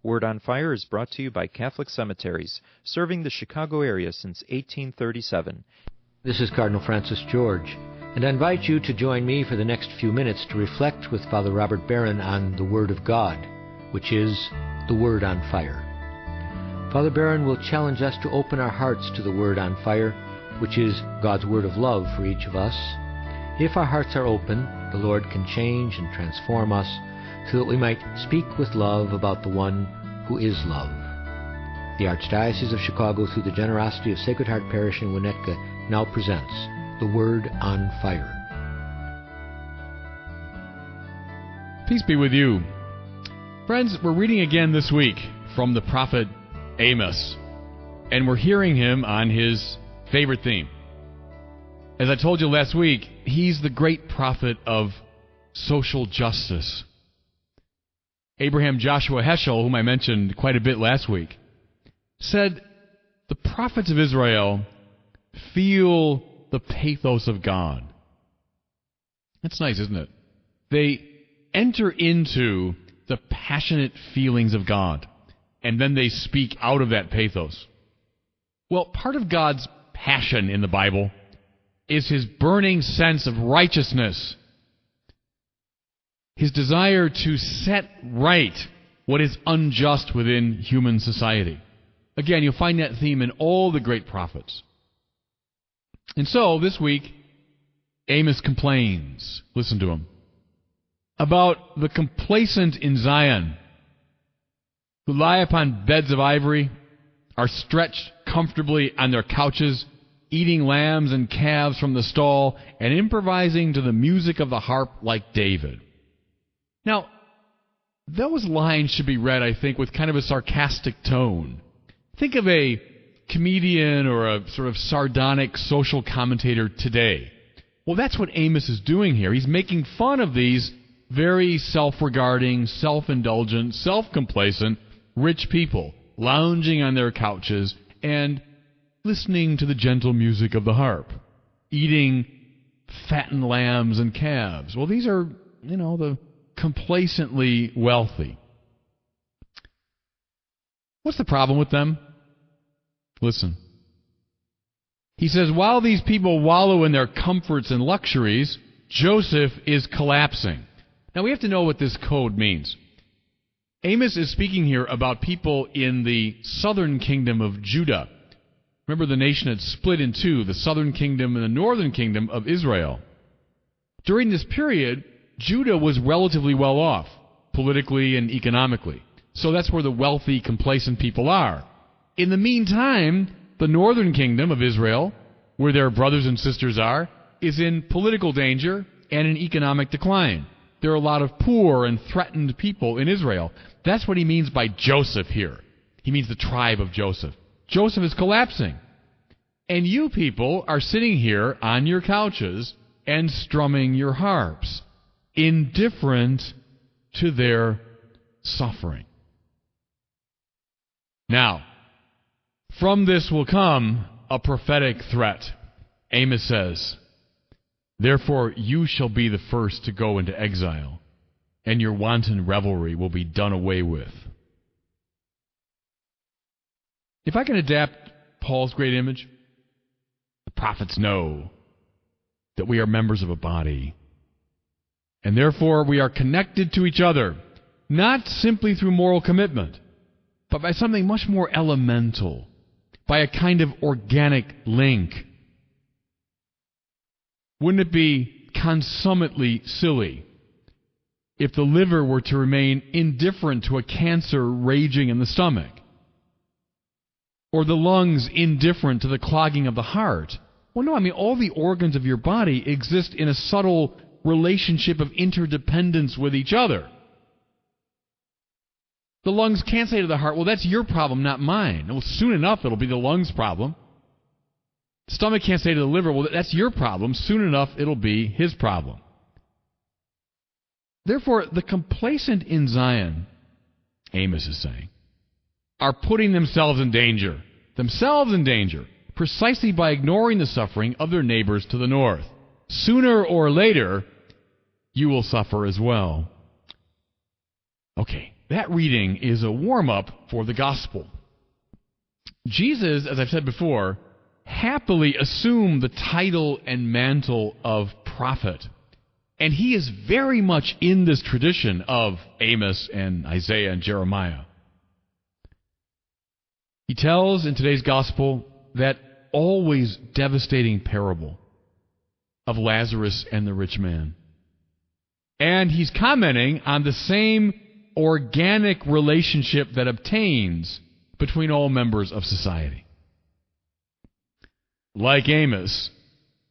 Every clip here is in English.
Word on Fire is brought to you by Catholic Cemeteries, serving the Chicago area since 1837. This is Cardinal Francis George, and I invite you to join me for the next few minutes to reflect with Father Robert Barron on the Word of God, which is the Word on Fire. Father Barron will challenge us to open our hearts to the Word on Fire, which is God's word of love for each of us. If our hearts are open, the Lord can change and transform us so that we might speak with love about the one who is love. The Archdiocese of Chicago, through the generosity of Sacred Heart Parish in Winnetka, now presents the Word on Fire. Peace be with you. Friends, we're reading again this week from the prophet Amos, and we're hearing him on his favorite theme. As I told you last week, he's the great prophet of social justice. Abraham Joshua Heschel, whom I mentioned quite a bit last week, said, the prophets of Israel feel the pathos of God. That's nice, isn't it? They enter into the passionate feelings of God, and then they speak out of that pathos. Well, part of God's passion in the Bible is his burning sense of righteousness, his desire to set right what is unjust within human society. Again, you'll find that theme in all the great prophets. And so, this week, Amos complains, listen to him, about the complacent in Zion, who lie upon beds of ivory, are stretched comfortably on their couches, eating lambs and calves from the stall, and improvising to the music of the harp like David. Now, those lines should be read, I think, with kind of a sarcastic tone. Think of a comedian or a sort of sardonic social commentator today. Well, that's what Amos is doing here. He's making fun of these very self-regarding, self-indulgent, self-complacent, rich people lounging on their couches and listening to the gentle music of the harp, eating fattened lambs and calves. Well, these are, the complacently wealthy. What's the problem with them? Listen. He says, while these people wallow in their comforts and luxuries, Joseph is collapsing. Now, we have to know what this code means. Amos is speaking here about people in the southern kingdom of Judah. Remember, the nation had split in two, the southern kingdom and the northern kingdom of Israel. During this period, Judah was relatively well off, politically and economically. So that's where the wealthy, complacent people are. In the meantime, the northern kingdom of Israel, where their brothers and sisters are, is in political danger and in economic decline. There are a lot of poor and threatened people in Israel. That's what he means by Joseph here. He means the tribe of Joseph. Joseph is collapsing. And you people are sitting here on your couches and strumming your harps, indifferent to their suffering. Now, from this will come a prophetic threat. Amos says, therefore you shall be the first to go into exile, and your wanton revelry will be done away with. If I can adapt Paul's great image, the prophets know that we are members of a body, and therefore we are connected to each other, not simply through moral commitment, but by something much more elemental, by a kind of organic link. Wouldn't it be consummately silly if the liver were to remain indifferent to a cancer raging in the stomach, or the lungs indifferent to the clogging of the heart? Well, no, all the organs of your body exist in a subtle relationship of interdependence with each other. The lungs can't say to the heart, well, that's your problem, not mine. Well, soon enough, it'll be the lungs' problem. The stomach can't say to the liver, well, that's your problem. Soon enough, it'll be his problem. Therefore, the complacent in Zion, Amos is saying, are putting themselves in danger, precisely by ignoring the suffering of their neighbors to the north. Sooner or later, you will suffer as well. Okay, that reading is a warm-up for the gospel. Jesus, as I've said before, happily assumed the title and mantle of prophet. And he is very much in this tradition of Amos and Isaiah and Jeremiah. He tells in today's gospel that always devastating parable of Lazarus and the rich man. And he's commenting on the same organic relationship that obtains between all members of society. Like Amos,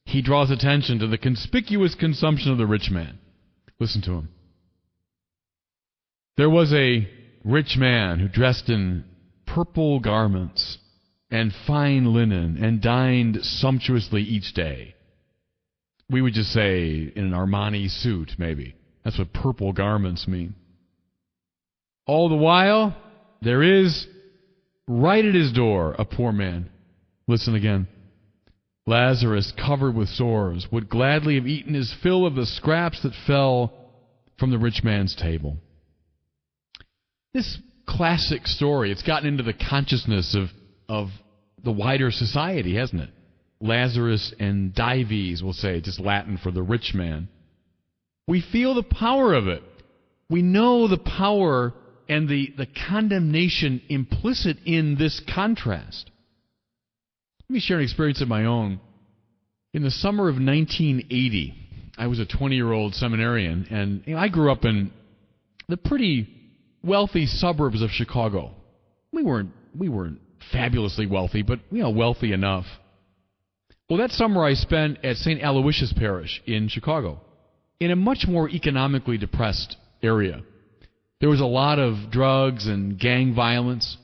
he draws attention to the conspicuous consumption of the rich man. Listen to him. There was a rich man who dressed in purple garments and fine linen and dined sumptuously each day. We would just say in an Armani suit, maybe. That's what purple garments mean. All the while, there is, right at his door, a poor man. Listen again. Lazarus, covered with sores, would gladly have eaten his fill of the scraps that fell from the rich man's table. This classic story, it's gotten into the consciousness of the wider society, hasn't it? Lazarus and Dives, we'll say, just Latin for the rich man. We feel the power of it. We know the power and the condemnation implicit in this contrast. Let me share an experience of my own. In the summer of 1980, I was a 20-year-old seminarian, and I grew up in the pretty wealthy suburbs of Chicago. We weren't fabulously wealthy, but wealthy enough. Well, that summer I spent at St. Aloysius Parish in Chicago, in a much more economically depressed area. There was a lot of drugs and gang violence.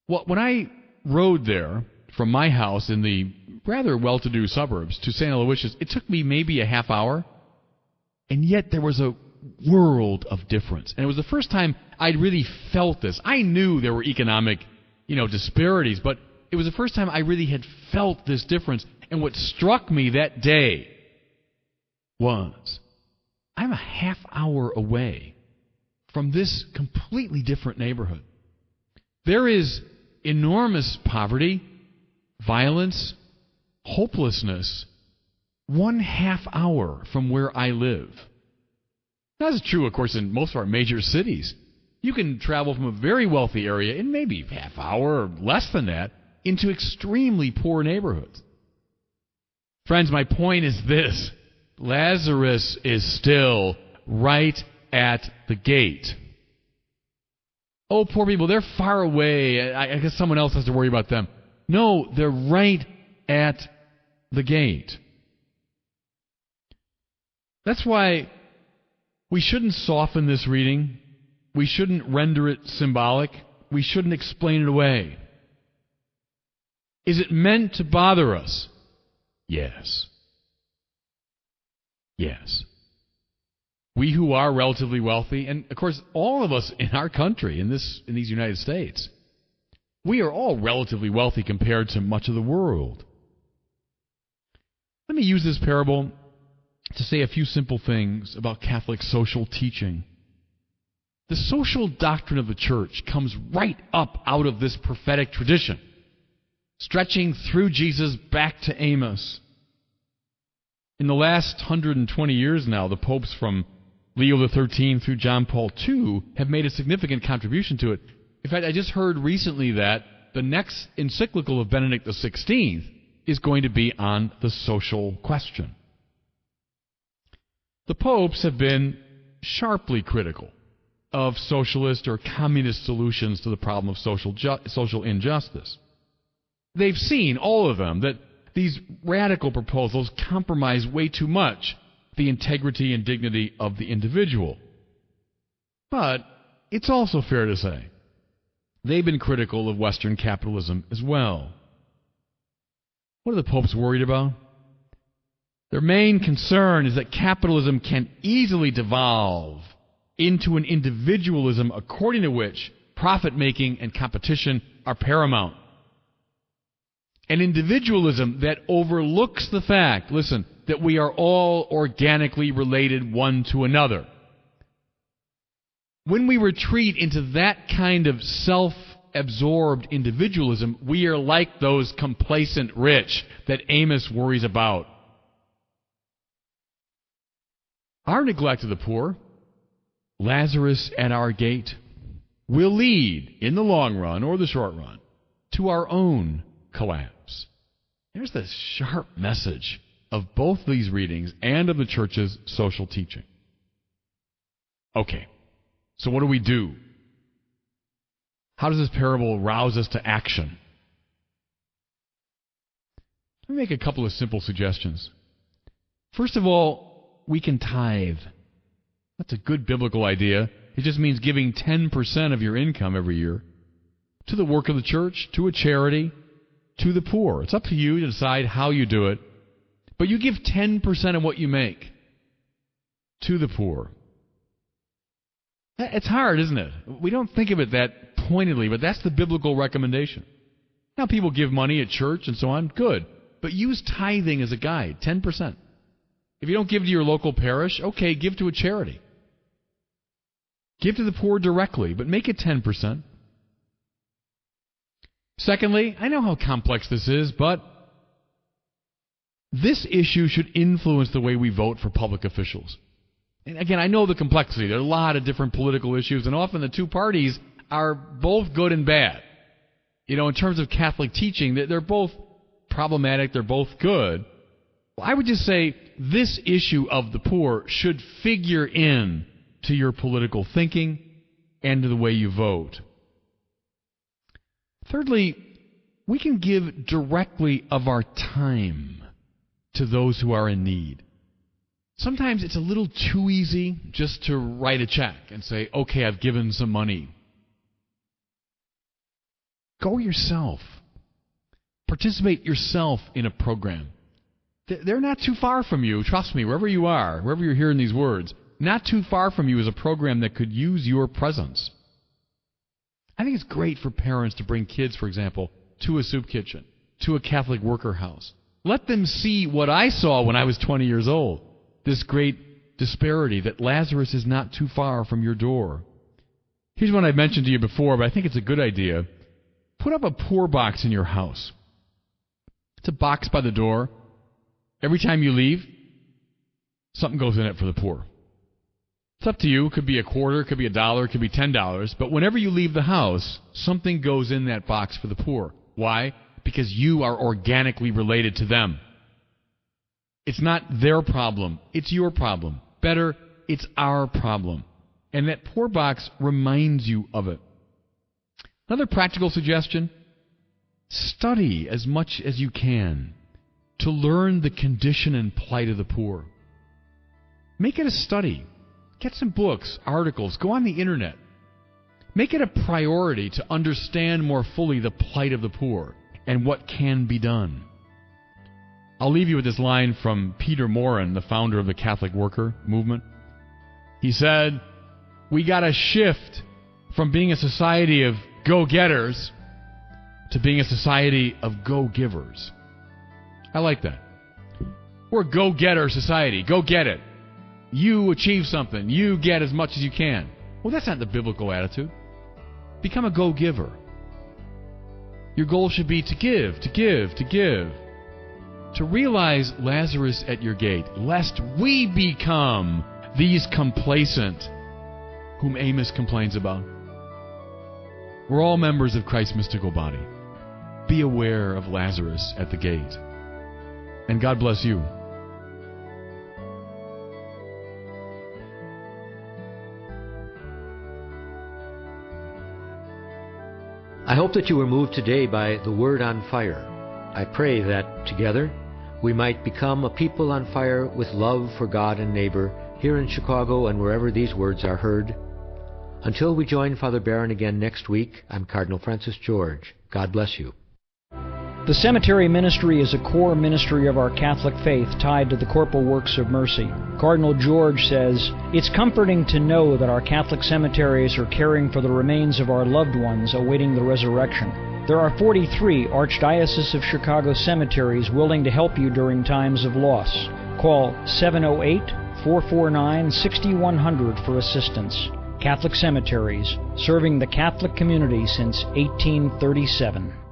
Well, when I rode there from my house in the rather well-to-do suburbs to St. Aloysius, it took me maybe a half hour, and yet there was a world of difference. And it was the first time I'd really felt this. I knew there were economic, disparities, but it was the first time I really had felt this difference. And what struck me that day was, I'm a half hour away from this completely different neighborhood. There is enormous poverty, violence, hopelessness, 1/2 hour from where I live. That's true, of course, in most of our major cities. You can travel from a very wealthy area in maybe half hour or less than that into extremely poor neighborhoods. Friends, my point is this. Lazarus is still right at the gate. Oh, poor people, they're far away. I guess someone else has to worry about them. No, they're right at the gate. That's why we shouldn't soften this reading. We shouldn't render it symbolic. We shouldn't explain it away. Is it meant to bother us? Yes. Yes. We who are relatively wealthy, and of course all of us in our country, in these United States, we are all relatively wealthy compared to much of the world. Let me use this parable to say a few simple things about Catholic social teaching. The social doctrine of the Church comes right up out of this prophetic tradition, stretching through Jesus back to Amos. In the last 120 years now, the popes from Leo XIII through John Paul II have made a significant contribution to it. In fact, I just heard recently that the next encyclical of Benedict XVI is going to be on the social question. The popes have been sharply critical of socialist or communist solutions to the problem of social injustice. They've seen, all of them, that these radical proposals compromise way too much the integrity and dignity of the individual. But it's also fair to say they've been critical of Western capitalism as well. What are the popes worried about? Their main concern is that capitalism can easily devolve into an individualism according to which profit-making and competition are paramount. An individualism that overlooks the fact, listen, that we are all organically related one to another. When we retreat into that kind of self-absorbed individualism, we are like those complacent rich that Amos worries about. Our neglect of the poor, Lazarus at our gate, will lead, in the long run or the short run, to our own collapse. Here's the sharp message of both these readings and of the church's social teaching. Okay, so what do we do? How does this parable rouse us to action? Let me make a couple of simple suggestions. First of all, we can tithe. That's a good biblical idea. It just means giving 10% of your income every year to the work of the church, to a charity, to the poor. It's up to you to decide how you do it. But you give 10% of what you make to the poor. It's hard, isn't it? We don't think of it that pointedly, but that's the biblical recommendation. Now, people give money at church and so on. Good. But use tithing as a guide, 10%. If you don't give to your local parish, okay, give to a charity. Give to the poor directly, but make it 10%. Secondly, I know how complex this is, but this issue should influence the way we vote for public officials. And again, I know the complexity. There are a lot of different political issues, and often the two parties are both good and bad. You know, in terms of Catholic teaching, they're both problematic, they're both good. Well, I would just say this issue of the poor should figure in to your political thinking and to the way you vote. Thirdly, we can give directly of our time to those who are in need. Sometimes it's a little too easy just to write a check and say, okay, I've given some money. Go yourself. Participate yourself in a program. They're not too far from you. Trust me, wherever you are, wherever you're hearing these words, not too far from you is a program that could use your presence. I think it's great for parents to bring kids, for example, to a soup kitchen, to a Catholic worker house. Let them see what I saw when I was 20 years old, this great disparity that Lazarus is not too far from your door. Here's one I've mentioned to you before, but I think it's a good idea. Put up a poor box in your house. It's a box by the door. Every time you leave, something goes in it for the poor. It's up to you. It could be a quarter, it could be $1, it could be $10. But whenever you leave the house, something goes in that box for the poor. Why? Because you are organically related to them. It's not their problem. It's your problem. Better, it's our problem. And that poor box reminds you of it. Another practical suggestion, study as much as you can to learn the condition and plight of the poor. Make it a study. Get some books, articles, go on the internet. Make it a priority to understand more fully the plight of the poor and what can be done. I'll leave you with this line from Peter Morin, the founder of the Catholic Worker Movement. He said, "We got to shift from being a society of go-getters to being a society of go-givers." I like that. We're a go-getter society. Go get it. You achieve something. You get as much as you can. Well, that's not the biblical attitude. Become a go-giver. Your goal should be to give, to give, to give. To realize Lazarus at your gate, lest we become these complacent whom Amos complains about. We're all members of Christ's mystical body. Be aware of Lazarus at the gate. And God bless you. I hope that you were moved today by the Word on Fire. I pray that together we might become a people on fire with love for God and neighbor here in Chicago and wherever these words are heard. Until we join Father Barron again next week, I'm Cardinal Francis George. God bless you. The cemetery ministry is a core ministry of our Catholic faith tied to the corporal works of mercy. Cardinal George says, "It's comforting to know that our Catholic cemeteries are caring for the remains of our loved ones awaiting the resurrection. There are 43 Archdiocese of Chicago cemeteries willing to help you during times of loss. Call 708-449-6100 for assistance. Catholic Cemeteries, serving the Catholic community since 1837.